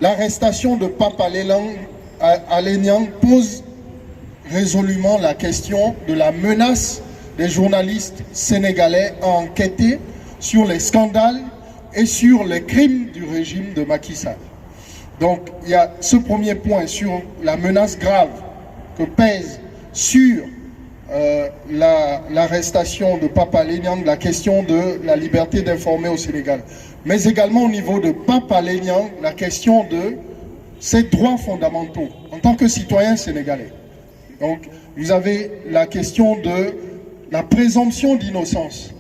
l'arrestation de Pape Alé Niang pose résolument la question de la menace des journalistes sénégalais à enquêter sur les scandales et sur les crimes du régime de Macky Sall. Donc il y a ce premier point sur la menace grave que pèse sur l'arrestation de Pape Alé Niang, la question de la liberté d'informer au Sénégal. Mais également au niveau de Pape Alé Niang, la question de ses droits fondamentaux en tant que citoyen sénégalais. Donc vous avez la question de la présomption d'innocence.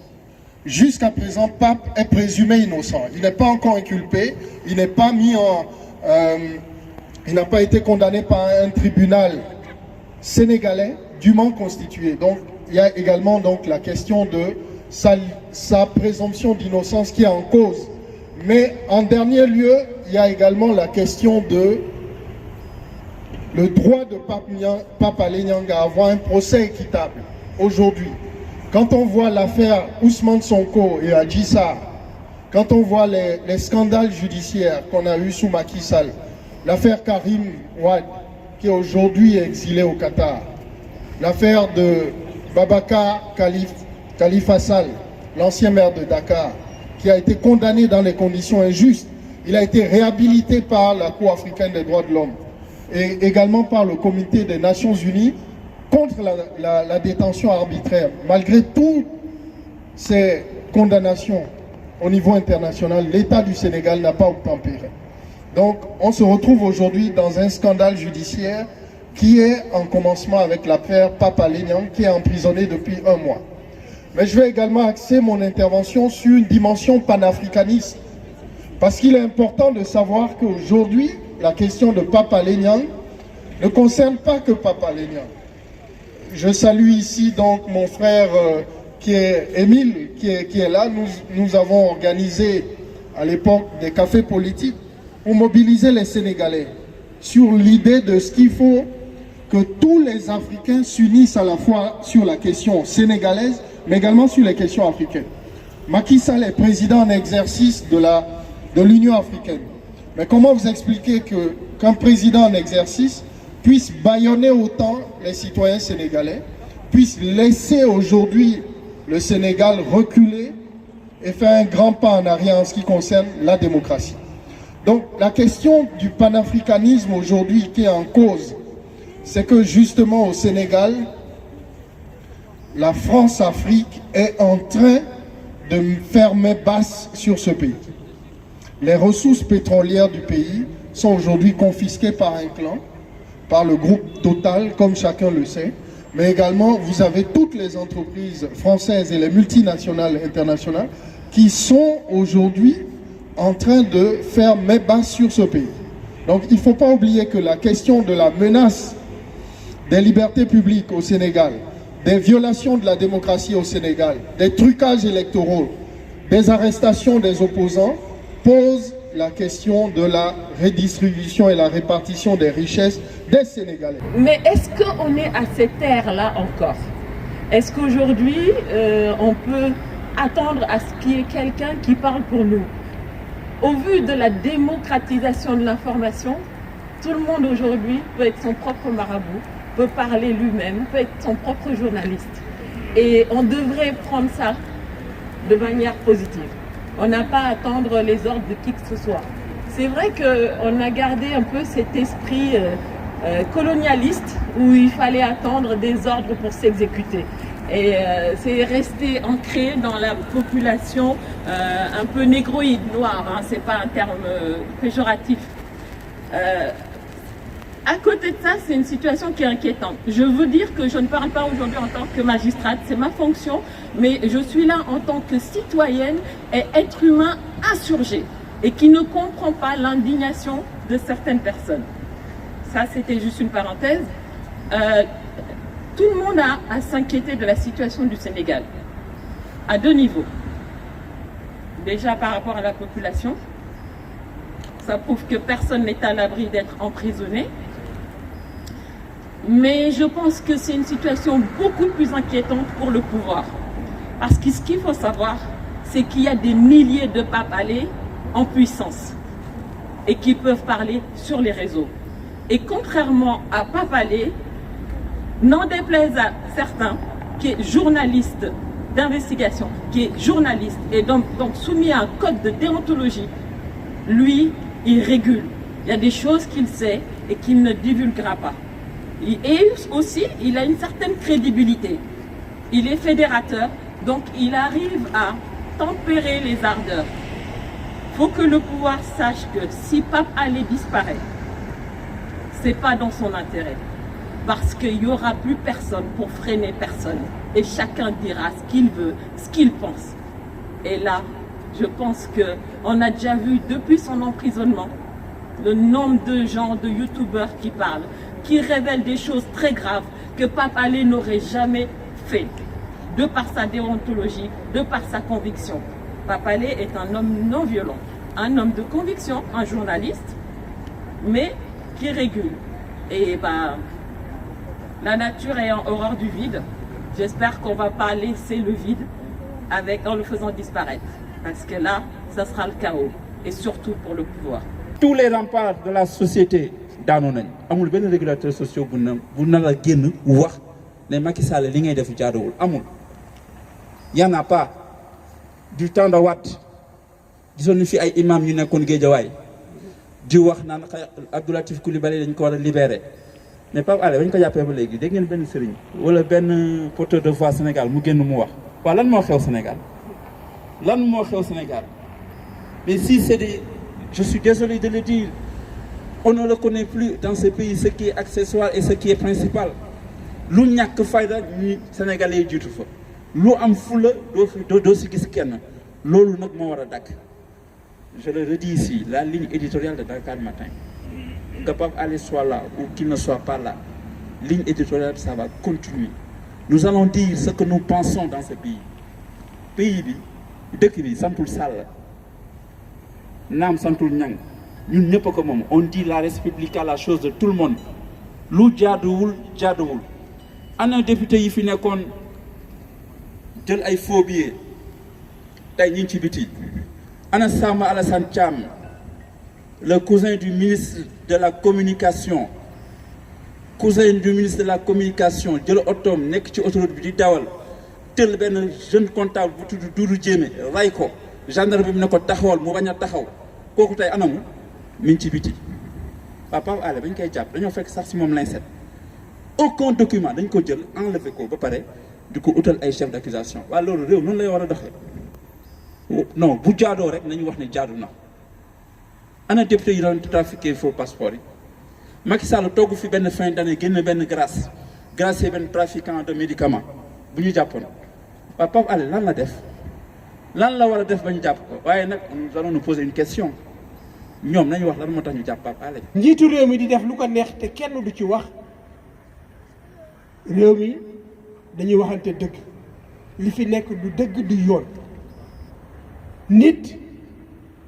Jusqu'à présent, Pape est présumé innocent. Il n'est pas encore inculpé, il n'est pas mis en... il n'a pas été condamné par un tribunal sénégalais dûment constitué. Donc, il y a également donc, la question de sa présomption d'innocence qui est en cause. Mais en dernier lieu, il y a également la question de le droit de Pape Alé Niang à avoir un procès équitable aujourd'hui. Quand on voit l'affaire Ousmane Sonko et Adji Sarr, quand on voit les scandales judiciaires qu'on a eus sous Macky Sall, l'affaire Karim Wade, qui est aujourd'hui exilé au Qatar, l'affaire de Babacar Khalifa Sall, l'ancien maire de Dakar, qui a été condamné dans les conditions injustes. Il a été réhabilité par la Cour africaine des droits de l'homme et également par le Comité des Nations Unies contre la détention arbitraire. Malgré toutes ces condamnations au niveau international, l'État du Sénégal n'a pas obtempéré. Donc on se retrouve aujourd'hui dans un scandale judiciaire qui est en commencement avec l'affaire Pape Alé Niang, qui est emprisonné depuis 1 mois. Mais je vais également axer mon intervention sur une dimension panafricaniste, parce qu'il est important de savoir qu'aujourd'hui, la question de Pape Alé Niang ne concerne pas que Pape Alé Niang. Je salue ici donc mon frère qui est Émile, qui est là. Nous avons organisé à l'époque des cafés politiques pour mobiliser les Sénégalais sur l'idée de ce qu'il faut que tous les Africains s'unissent à la fois sur la question sénégalaise, mais également sur les questions africaines. Macky Sall est président en exercice de l'Union africaine. Mais comment vous expliquer qu'un président en exercice puisse bâillonner autant les citoyens sénégalais, puisse laisser aujourd'hui le Sénégal reculer et faire un grand pas en arrière en ce qui concerne la démocratie. Donc la question du panafricanisme aujourd'hui qui est en cause, c'est que justement au Sénégal, la France-Afrique est en train de faire main basse sur ce pays. Les ressources pétrolières du pays sont aujourd'hui confisquées par un clan, par le groupe Total, comme chacun le sait. Mais également, vous avez toutes les entreprises françaises et les multinationales internationales qui sont aujourd'hui en train de faire main basse sur ce pays. Donc il ne faut pas oublier que la question de la menace des libertés publiques au Sénégal, des violations de la démocratie au Sénégal, des trucages électoraux, des arrestations des opposants, pose la question de la redistribution et la répartition des richesses des Sénégalais. Mais est-ce qu'on est à cette ère-là encore? Est-ce qu'aujourd'hui, on peut attendre à ce qu'il y ait quelqu'un qui parle pour nous? Au vu de la démocratisation de l'information, tout le monde aujourd'hui peut être son propre marabout, peut parler lui-même, peut être son propre journaliste. Et on devrait prendre ça de manière positive. On n'a pas à attendre les ordres de qui que ce soit. C'est vrai qu'on a gardé un peu cet esprit colonialiste où il fallait attendre des ordres pour s'exécuter. Et c'est resté ancré dans la population un peu négroïde, noire, hein, c'est pas un terme péjoratif. À côté de ça, c'est une situation qui est inquiétante. Je veux dire que je ne parle pas aujourd'hui en tant que magistrate, c'est ma fonction, mais je suis là en tant que citoyenne et être humain insurgé et qui ne comprend pas l'indignation de certaines personnes. Ça, c'était juste une parenthèse. Tout le monde a à s'inquiéter de la situation du Sénégal, à 2 niveaux. Déjà par rapport à la population, ça prouve que personne n'est à l'abri d'être emprisonné. Mais je pense que c'est une situation beaucoup plus inquiétante pour le pouvoir. Parce que ce qu'il faut savoir, c'est qu'il y a des milliers de Pape Alé en puissance. et qui peuvent parler sur les réseaux. Et contrairement à Pape Alé, n'en déplaise à certains, qui est journaliste d'investigation, qui est journaliste et donc soumis à un code de déontologie, lui, il régule. Il y a des choses qu'il sait et qu'il ne divulguera pas. Et aussi, il a une certaine crédibilité. Il est fédérateur, donc il arrive à tempérer les ardeurs. Il faut que le pouvoir sache que si Pape Alé disparaît, ce n'est pas dans son intérêt. Parce qu'il n'y aura plus personne pour freiner personne. Et chacun dira ce qu'il veut, ce qu'il pense. Et là, je pense qu'on a déjà vu depuis son emprisonnement le nombre de gens, de youtubeurs qui parlent, qui révèlent des choses très graves que Pape Alé n'aurait jamais fait, de par sa déontologie, de par sa conviction. Pape Alé est un homme non violent, un homme de conviction, un journaliste, mais qui régule. Et la nature est en horreur du vide. J'espère qu'on ne va pas laisser le vide en le faisant disparaître. Parce que là, ça sera le chaos. Et surtout pour le pouvoir. Tous les remparts de la société daanu nañ amul benn régulateur social bu nar a génn wax ne Macky Sall li ngay def jaaduwul amul. Y en a pas du temps de Wade gisoon ni fi ay imam ñu nekkoon Guédiawaye di wax naan Abdou Latif Coulibaly dañ ko war a libérer mais Pape Alé bañ ko jàppee ba léegi dégg ngeen benn sëriñ wala benn porteur de voix Sénégal mu génn mu wax waaw lan moo xew Sénégal lan moo xew Sénégal mais si c'est des je suis désolé de le dire, on ne reconnaît plus dans ce pays ce qui est accessoire et ce qui est principal. Lu ñàkk fayda ñi Sénégalais yi jiitu fa lu am fula doo si gis kenn loolu nag moo war a dakk. Je le redis ici, la ligne éditoriale de Dakar Matin, que Pape Alé soit là ou qu'il ne soit pas là, ligne éditoriale ça va continuer. Nous allons dire ce que nous pensons dans ce pays. Pays bi dëkk bi sampul Sall naam santul ñang ñun ñëpp ko moom on dit la république la chose de tout le monde lu jaaduwul ana député yi fi nekkoon jël ay faux billets tey ñu ngi ci biti ana Samba Alassane Thiam le cousin du ministre de la communication jël otoom nekk ci autoroute bi di dawal tël benn jeune comptable bu tudd Doudou Diémé ray ko gendarme bi ne ko taxawal mu bañ a taxaw kooku tey anamu mi ngi ci biti Pape Alé bañ koy jàpp dañoo fekk sax si moom lañ set aucun document dañ ko jël enlevé ko ba pare di ko utal ay chef d'accusation waaye loolu réew noonu lay war a doxee non bu jaadoo rek nañu wax ne jaadu na ana député yi doon trafiqué faux passeport yi Macky Sall togg fi benn fin d'année génn benn gracier benn trafiquant de médicaments bu ñu jàppoon waaye Pape Alé lan la def lan la war a def ba ñu jàpp ko waaye nag nous allons nous poser une question ñoom nañu wax lan moo tax ñu jàpp Pape Alé. njiitu réew mi di def lu ko neex te kenn du ci wax réew mi dañuy waxante dëgg li fi nekk du dëgg du yoon nit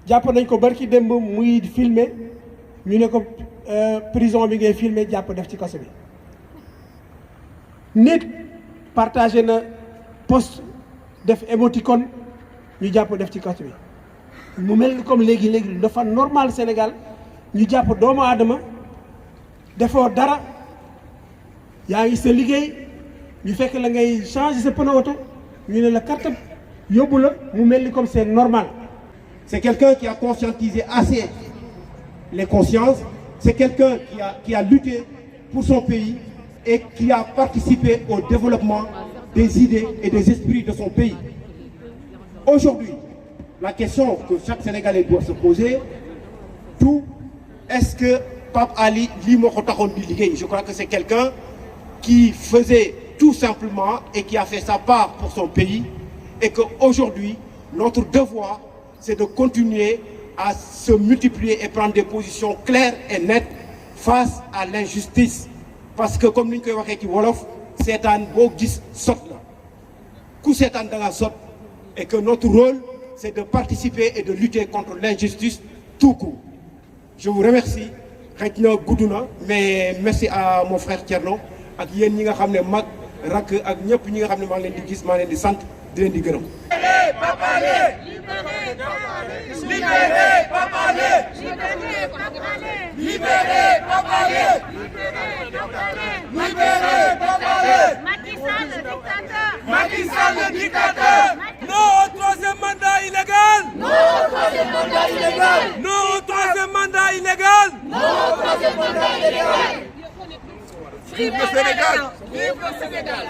jàpp nañ ko barki démb muy filmer ñu ne ko prison bi ngay filmer jàpp def ci kaso bi nit partagé na post def émoticône ñu jàpp def ci kaso bi mu mel ni comme léegi dafa normal Sénégal ñu jàpp doomu aadama defoo dara yaa ngi sa liggéey ñu fekk la ngay changer sa pneu oto ñu ne la carte yóbbu la mu mel ni comme c'est normal. C'est quelqu'un qui a conscientisé assez les consciences, c'est quelqu'un qui a lutté pour son pays et qui a participé au développement des idées et des esprits de son pays. Aujourd'hui, la question que chaque Sénégalais doit se poser, est-ce que Pape Alé lii moo ko taxoon di liggéey? Je crois que c'est quelqu'un qui faisait tout simplement et qui a fait sa part pour son pays et qu'aujourd'hui, notre devoir, c'est de continuer à se multiplier et prendre des positions claires et nettes face à l'injustice. Parce que comme ni ñu koy waxee ci wolof, seetaan boo gis sot la ku seetaan da nga sot et que notre rôle, c'est de participer et de lutter contre l'injustice tout court. Je vous remercie. xëy na gudd na mais merci à mon frère Thierno ak yéen ñi nga xam ne mag rakk ak ñëpp ñi nga xam ne maa ngi leen di gis maa ngi leen di sant di leen di gërëm. Libérez Pape Alé! Libérez Pape Alé! Vive le Sénégal! Vive le Sénégal!